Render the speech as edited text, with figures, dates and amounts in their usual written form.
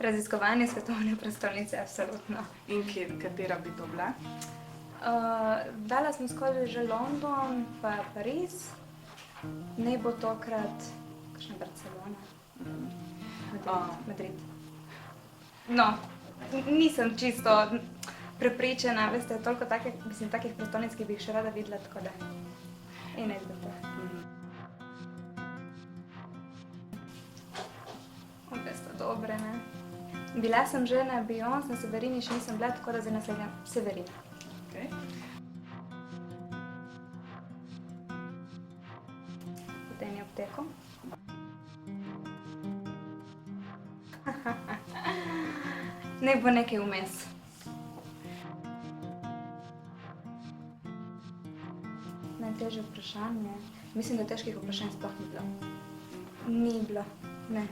raziskovanje svetovne prestolnice, absolutno. In katera bi to bila? Dala sem skozi že London, pa Pariz. Ne bo tokrat kakšna Barcelona. Madrid. No, nisem čisto prepričana, veste, toliko takih prestolnic, ki bi jih še rada videla, tako da. In ne bi to. Obe sta dobre, ne? Bila sem že na Beyoncé, na Severini še nisem bila, tako da zdaj naslednja Severina. Okay. Potem je apteko. Naj bo nekaj vmes. Najtežje vprašanje. Mislim, da težkih vprašanj sploh ni bilo. Ni bilo, ne.